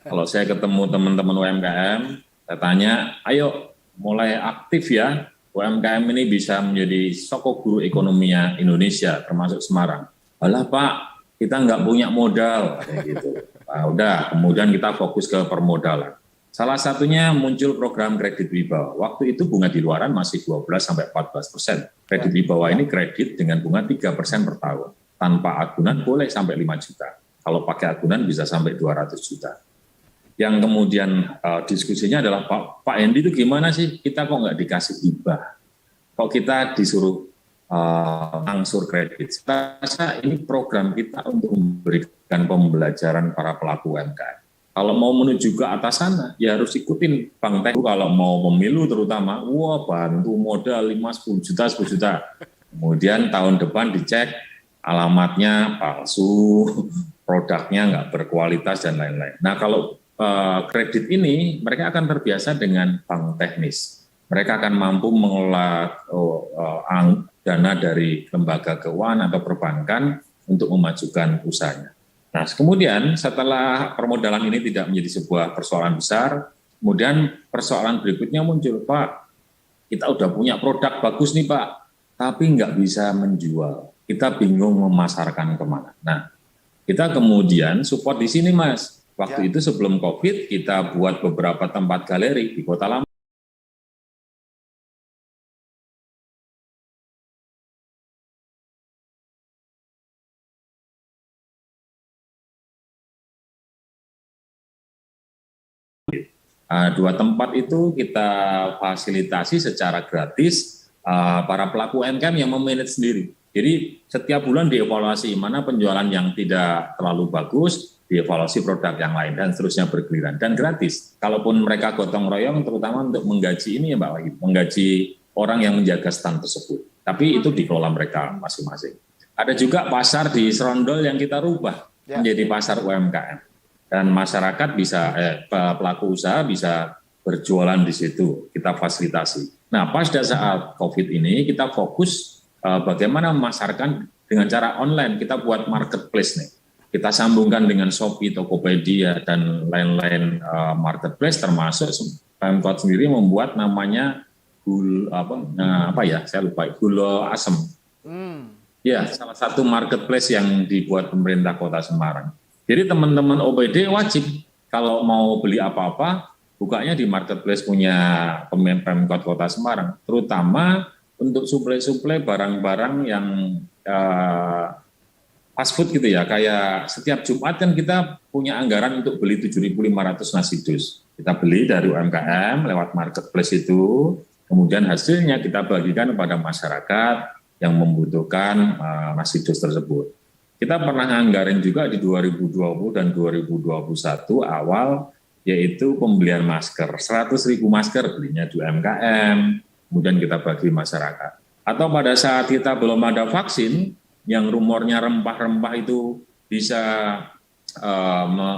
Kalau saya ketemu teman-teman UMKM, saya tanya, ayo mulai aktif ya, UMKM ini bisa menjadi sokok guru ekonominya Indonesia, termasuk Semarang. Alah Pak, kita nggak punya modal, kayak gitu. Nah, udah, kemudian kita fokus ke permodalan. Salah satunya muncul program kredit wibawa. Waktu itu bunga di luaran masih 12-14%. Kredit wibawa ini kredit dengan bunga 3% per tahun. Tanpa agunan boleh sampai 5 juta. Kalau pakai agunan bisa sampai 200 juta. Yang kemudian diskusinya adalah, Pak Hendy itu gimana sih? Kita kok nggak dikasih hibah? Kok kita disuruh angsur kredit? Saya rasa ini program kita untuk memberikan pembelajaran para pelaku UMKM. Kalau mau menuju ke atas sana, ya harus ikutin Bank Teguh. Kalau mau pemilu terutama, wah bantu modal 5, 10 juta, 10 juta. Kemudian tahun depan dicek alamatnya palsu, produknya nggak berkualitas, dan lain-lain. Nah kalau kredit ini, mereka akan terbiasa dengan bank teknis. Mereka akan mampu mengelola dana dari lembaga keuangan atau perbankan untuk memajukan usahanya. Nah, kemudian setelah permodalan ini tidak menjadi sebuah persoalan besar, kemudian persoalan berikutnya muncul, Pak, kita udah punya produk bagus nih Pak, tapi nggak bisa menjual. Kita bingung memasarkan kemana. Nah, kita kemudian support di sini Mas. Waktu itu sebelum COVID, kita buat beberapa tempat galeri di Kota Lama. Dua tempat itu kita fasilitasi secara gratis para pelaku UMKM yang memanage sendiri. Jadi setiap bulan dievaluasi mana penjualan yang tidak terlalu bagus, dievaluasi produk yang lain, dan seterusnya bergiliran. Dan gratis. Kalaupun mereka gotong royong, terutama untuk menggaji ini ya Mbak Wahyu, menggaji orang yang menjaga stand tersebut. Tapi itu dikelola mereka masing-masing. Ada juga pasar di Serondol yang kita rubah menjadi pasar UMKM. Dan masyarakat bisa, pelaku usaha bisa berjualan di situ, kita fasilitasi. Nah, pada saat COVID ini kita fokus bagaimana memasarkan dengan cara online. Kita buat marketplace nih. Kita sambungkan dengan Shopee, Tokopedia, dan lain-lain marketplace, termasuk Pemkot sendiri membuat namanya Gulo Asem. Ya, salah satu marketplace yang dibuat pemerintah Kota Semarang. Jadi teman-teman OPD wajib kalau mau beli apa-apa, bukanya di marketplace punya Pemkot Kota Semarang, terutama untuk suplai-suplai barang-barang yang fast food gitu ya, kayak setiap Jumat kan kita punya anggaran untuk beli 7.500 nasi dus. Kita beli dari UMKM lewat marketplace itu, kemudian hasilnya kita bagikan kepada masyarakat yang membutuhkan nasi dus tersebut. Kita pernah anggarin juga di 2020 dan 2021 awal, yaitu pembelian masker. 100.000 masker belinya di UMKM, kemudian kita bagi masyarakat. Atau pada saat kita belum ada vaksin, yang rumornya rempah-rempah itu bisa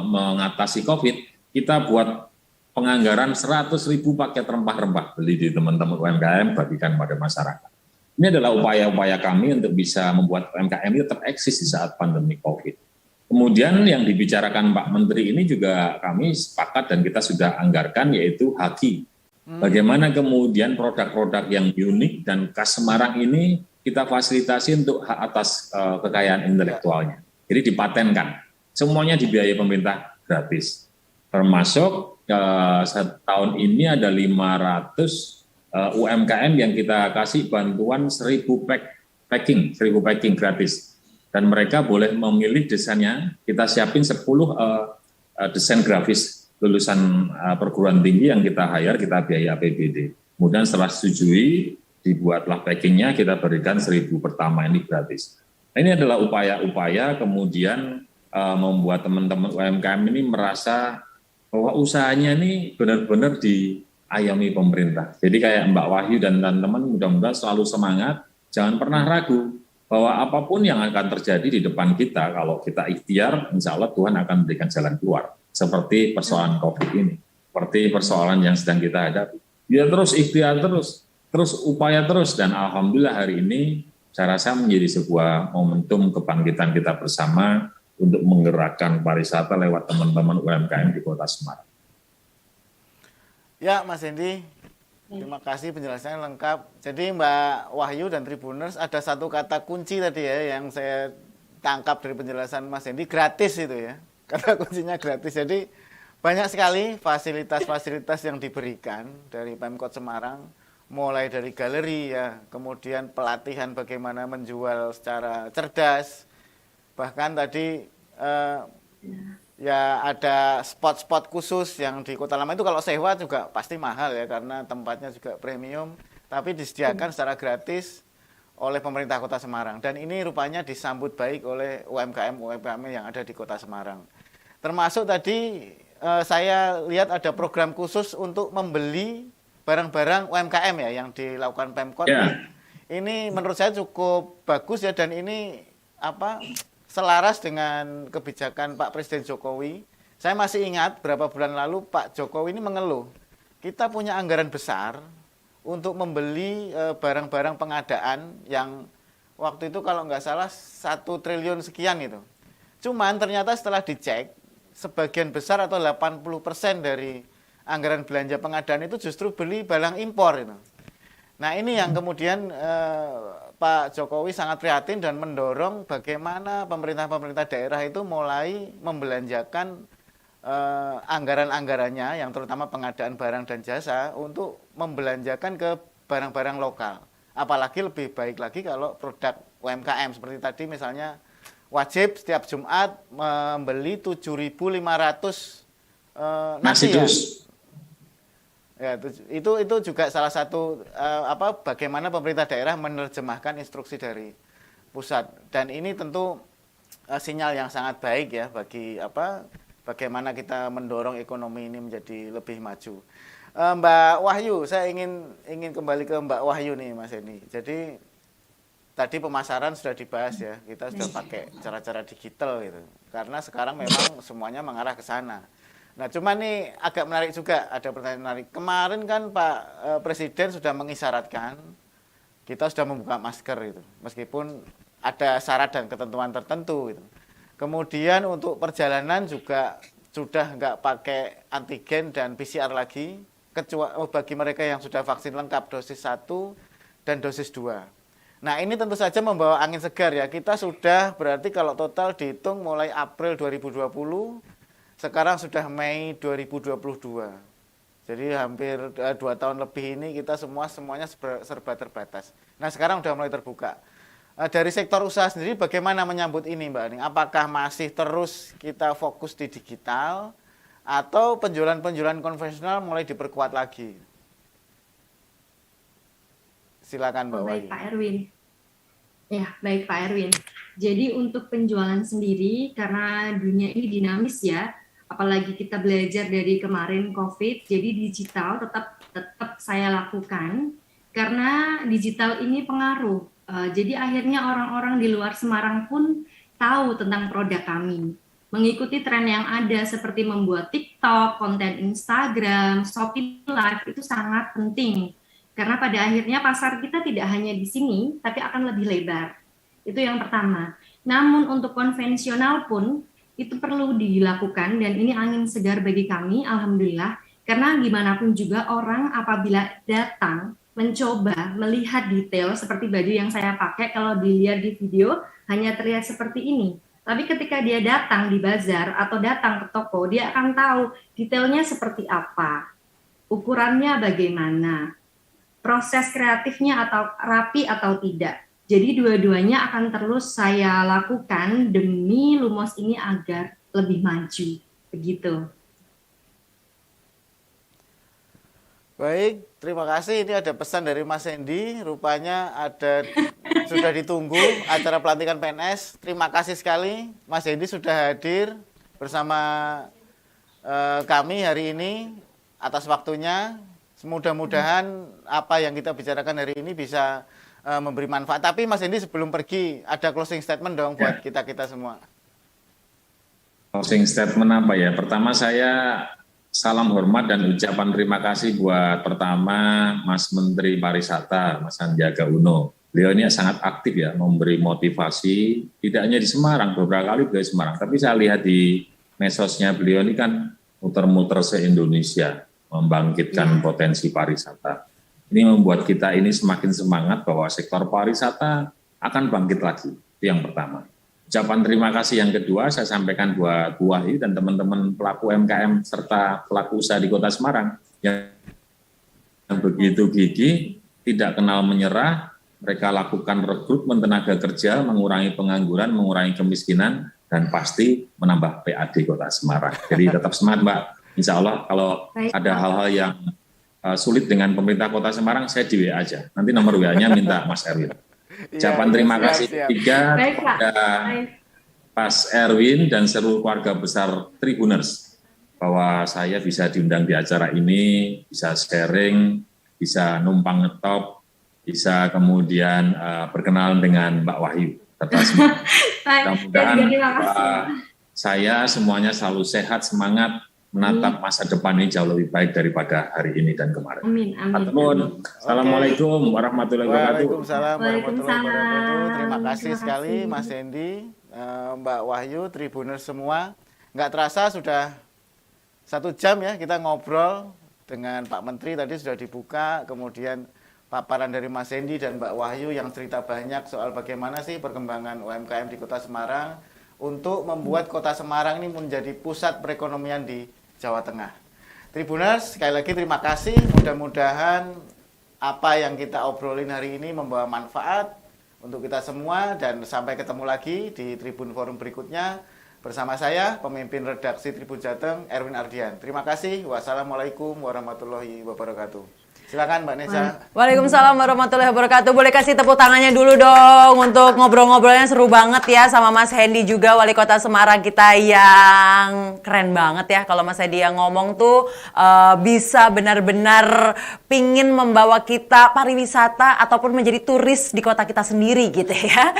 mengatasi COVID, kita buat penganggaran 100.000 paket rempah-rempah beli di teman-teman UMKM, bagikan pada masyarakat. Ini adalah upaya-upaya kami untuk bisa membuat UMKM ini tetap eksis di saat pandemi COVID. Kemudian yang dibicarakan Pak Menteri ini juga kami sepakat dan kita sudah anggarkan, yaitu Haki. Bagaimana kemudian produk-produk yang unik dan khas Semarang ini kita fasilitasi untuk hak atas kekayaan intelektualnya. Jadi dipatenkan. Semuanya dibiayai pemerintah gratis. Termasuk tahun ini ada 500 UMKM yang kita kasih bantuan 1.000 packing gratis. Dan mereka boleh memilih desainnya, kita siapin 10 desain grafis lulusan perguruan tinggi yang kita hire, kita biaya APBD. Kemudian setelah setujui, dibuatlah packingnya, kita berikan 1.000 pertama ini gratis. Nah, ini adalah upaya-upaya kemudian membuat teman-teman UMKM ini merasa bahwa usahanya ini benar-benar diayomi pemerintah. Jadi kayak Mbak Wahyu dan teman-teman mudah-mudahan selalu semangat, jangan pernah ragu bahwa apapun yang akan terjadi di depan kita, kalau kita ikhtiar, insya Allah Tuhan akan memberikan jalan keluar. Seperti persoalan COVID ini, seperti persoalan yang sedang kita hadapi. Ya terus ikhtiar terus upaya terus, dan alhamdulillah hari ini saya rasa menjadi sebuah momentum kebangkitan kita bersama untuk menggerakkan pariwisata lewat teman-teman UMKM di Kota Semarang. Ya, Mas Hendy, terima kasih penjelasannya lengkap. Jadi Mbak Wahyu dan Tribuners, ada satu kata kunci tadi ya yang saya tangkap dari penjelasan Mas Hendy, gratis itu ya. Kata kuncinya gratis. Jadi banyak sekali fasilitas-fasilitas yang diberikan dari Pemkot Semarang, mulai dari galeri ya, kemudian pelatihan bagaimana menjual secara cerdas. Bahkan tadi ya ada spot-spot khusus yang di Kota Lama itu kalau sewa juga pasti mahal ya, karena tempatnya juga premium, tapi disediakan secara gratis oleh pemerintah Kota Semarang. Dan ini rupanya disambut baik oleh UMKM yang ada di Kota Semarang. Termasuk tadi saya lihat ada program khusus untuk membeli barang-barang UMKM ya yang dilakukan Pemkot. Yeah. Ini menurut saya cukup bagus ya, dan ini selaras dengan kebijakan Pak Presiden Jokowi. Saya masih ingat beberapa bulan lalu Pak Jokowi ini mengeluh, kita punya anggaran besar untuk membeli barang-barang pengadaan yang waktu itu kalau nggak salah 1 triliun sekian itu. Cuman ternyata setelah dicek, sebagian besar atau 80% dari anggaran belanja pengadaan itu justru beli barang impor itu. Nah ini yang kemudian Pak Jokowi sangat prihatin dan mendorong bagaimana pemerintah-pemerintah daerah itu mulai membelanjakan anggaran-anggarannya yang terutama pengadaan barang dan jasa untuk membelanjakan ke barang-barang lokal. Apalagi lebih baik lagi kalau produk UMKM seperti tadi misalnya wajib setiap Jumat membeli 7.500 nasi ya. Ya, itu juga salah satu bagaimana pemerintah daerah menerjemahkan instruksi dari pusat, dan ini tentu sinyal yang sangat baik ya bagi bagaimana kita mendorong ekonomi ini menjadi lebih maju. Mbak Wahyu, saya ingin kembali ke Mbak Wahyu nih Mas Hendy. Jadi tadi pemasaran sudah dibahas ya, kita sudah pakai cara-cara digital gitu, karena sekarang memang semuanya mengarah ke sana. Nah, cuma nih agak menarik juga, ada pertanyaan menarik. Kemarin kan Pak Presiden sudah mengisyaratkan kita sudah membuka masker itu, meskipun ada syarat dan ketentuan tertentu gitu. Kemudian untuk perjalanan juga sudah nggak pakai antigen dan PCR lagi, kecuali bagi mereka yang sudah vaksin lengkap dosis 1 dan dosis 2. Nah, ini tentu saja membawa angin segar ya. Kita sudah berarti kalau total dihitung mulai April 2020, sekarang sudah Mei 2022. Jadi hampir 2 tahun lebih ini kita semuanya serba terbatas. Nah sekarang sudah mulai terbuka. Dari sektor usaha sendiri bagaimana menyambut ini Mbak Aning? Apakah masih terus kita fokus di digital atau penjualan-penjualan konvensional mulai diperkuat lagi? Silakan Mbak Wahyu. Baik Pak Erwin. Ya, baik Pak Erwin. Jadi untuk penjualan sendiri, karena dunia ini dinamis ya, apalagi kita belajar dari kemarin COVID, jadi digital tetap saya lakukan karena digital ini pengaruh. Jadi akhirnya orang-orang di luar Semarang pun tahu tentang produk kami. mengikuti tren yang ada seperti membuat TikTok, konten Instagram, Shopee Live itu sangat penting. Karena pada akhirnya pasar kita tidak hanya di sini, tapi akan lebih lebar. Itu yang pertama. Namun untuk konvensional pun itu perlu dilakukan dan ini angin segar bagi kami, alhamdulillah. Karena gimana pun juga orang apabila datang mencoba melihat detail seperti baju yang saya pakai, kalau dilihat di video hanya terlihat seperti ini. Tapi ketika dia datang di bazar atau datang ke toko, dia akan tahu detailnya seperti apa, ukurannya bagaimana, proses kreatifnya atau rapi atau tidak. Jadi dua-duanya akan terus saya lakukan demi Lumos ini agar lebih maju, begitu. Baik, terima kasih. Ini ada pesan dari Mas Hendy. Rupanya sudah ditunggu acara pelantikan PNS. Terima kasih sekali, Mas Hendy sudah hadir bersama kami hari ini atas waktunya. Mudah-mudahan apa yang kita bicarakan hari ini bisa memberi manfaat. Tapi Mas Hendy sebelum pergi ada closing statement dong buat kita semua. Closing statement apa ya? Pertama saya salam hormat dan ucapan terima kasih buat pertama Mas Menteri Pariwisata, Mas Sandiaga Uno. Beliau ini sangat aktif ya, memberi motivasi, tidak hanya di Semarang, beberapa kali beliau di Semarang, tapi saya lihat di medsosnya beliau ini kan muter-muter se-Indonesia, membangkitkan potensi pariwisata. Ini membuat kita ini semakin semangat bahwa sektor pariwisata akan bangkit lagi, itu yang pertama. Ucapan terima kasih yang kedua saya sampaikan buat Bu Wahyu dan teman-teman pelaku UMKM serta pelaku usaha di Kota Semarang yang begitu gigih, tidak kenal menyerah, mereka lakukan rekrutmen tenaga kerja, mengurangi pengangguran, mengurangi kemiskinan, dan pasti menambah PAD Kota Semarang. Jadi tetap semangat Mbak, insya Allah kalau ada hal-hal yang sulit dengan pemerintah Kota Semarang, saya di WA aja, nanti nomor WA-nya minta Mas Erwin. Ucapan terima kasih ketiga kepada Mas Erwin dan seluruh keluarga besar Tribuners bahwa saya bisa diundang di acara ini, bisa sharing, bisa numpang ngetop, bisa kemudian berkenalan dengan Mbak Wahyu. Mudah-mudahan saya semuanya selalu sehat, semangat, menatap masa depan ini jauh lebih baik daripada hari ini dan kemarin. Amin, amin. Assalamualaikum warahmatullahi wabarakatuh. Waalaikumsalam warahmatullahi wabarakatuh. Terima kasih sekali Mas Hendy, Mbak Wahyu, Tribuners semua. Nggak terasa sudah 1 jam ya kita ngobrol dengan Pak Menteri, tadi sudah dibuka, kemudian paparan dari Mas Hendy dan Mbak Wahyu yang cerita banyak soal bagaimana sih perkembangan UMKM di Kota Semarang untuk membuat Kota Semarang ini menjadi pusat perekonomian di Jawa Tengah. Tribuners, sekali lagi terima kasih. Mudah-mudahan apa yang kita obrolin hari ini membawa manfaat untuk kita semua dan sampai ketemu lagi di Tribun Forum berikutnya bersama saya, pemimpin redaksi Tribun Jateng, Erwin Ardian. Terima kasih. Wassalamualaikum warahmatullahi wabarakatuh. Silakan Mbak Nesa. Waalaikumsalam warahmatullahi wabarakatuh. Boleh kasih tepuk tangannya dulu dong untuk ngobrol-ngobrolnya, seru banget ya sama Mas Hendy juga, Wali Kota Semarang kita yang keren banget ya. Kalau Mas Hendy yang ngomong tuh bisa benar-benar pingin membawa kita pariwisata ataupun menjadi turis di kota kita sendiri gitu ya.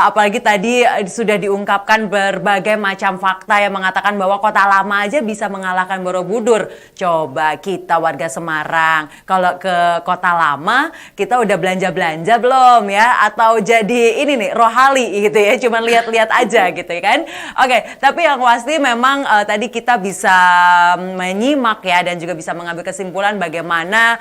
Apalagi tadi sudah diungkapkan berbagai macam fakta yang mengatakan bahwa Kota Lama aja bisa mengalahkan Borobudur. Coba kita warga Semarang, kalau ke Kota Lama, kita udah belanja-belanja belum ya? Atau jadi ini nih, rohali gitu ya, cuman lihat-lihat aja gitu ya kan? Oke, tapi yang pasti memang tadi kita bisa menyimak ya dan juga bisa mengambil kesimpulan bagaimana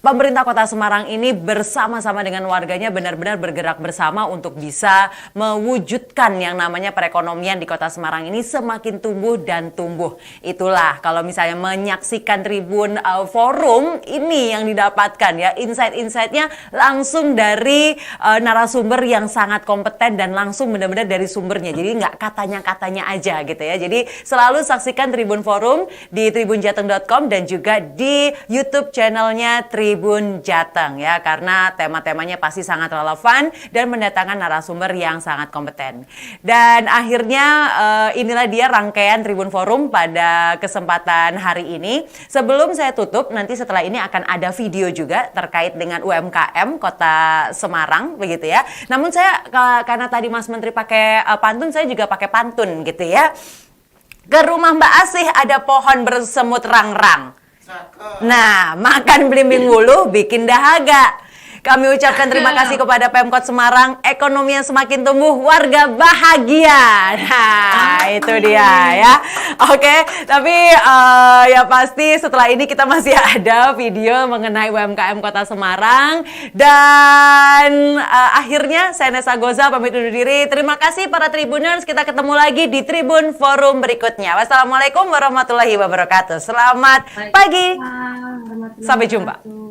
pemerintah Kota Semarang ini bersama-sama dengan warganya benar-benar bergerak bersama untuk bisa mewujudkan yang namanya perekonomian di Kota Semarang ini semakin tumbuh dan tumbuh. Itulah kalau misalnya menyaksikan Tribun Forum ini yang didapatkan ya, insight-insightnya langsung dari narasumber yang sangat kompeten dan langsung benar-benar dari sumbernya. Jadi nggak katanya-katanya aja gitu ya. Jadi selalu saksikan Tribun Forum di tribunjateng.com dan juga di YouTube channelnya Tribun Tribun Jateng ya, karena tema-temanya pasti sangat relevan dan mendatangkan narasumber yang sangat kompeten. Dan akhirnya inilah dia rangkaian Tribun Forum pada kesempatan hari ini. Sebelum saya tutup, nanti setelah ini akan ada video juga terkait dengan UMKM Kota Semarang begitu ya. Namun saya karena tadi Mas Menteri pakai pantun, saya juga pakai pantun gitu ya. Ke rumah Mbak Asih ada pohon bersemut rang-rang. Nah, makan belimbing wuluh bikin dahaga. Kami ucapkan terima kasih kepada Pemkot Semarang, ekonomi yang semakin tumbuh, warga bahagia. Nah, itu dia ya. Oke, tapi ya pasti setelah ini kita masih ada video mengenai UMKM Kota Semarang. Dan akhirnya saya Nessa Goza pamit undur diri. Terima kasih para Tribuners, kita ketemu lagi di Tribun Forum berikutnya. Wassalamualaikum warahmatullahi wabarakatuh. Selamat pagi. Sampai jumpa.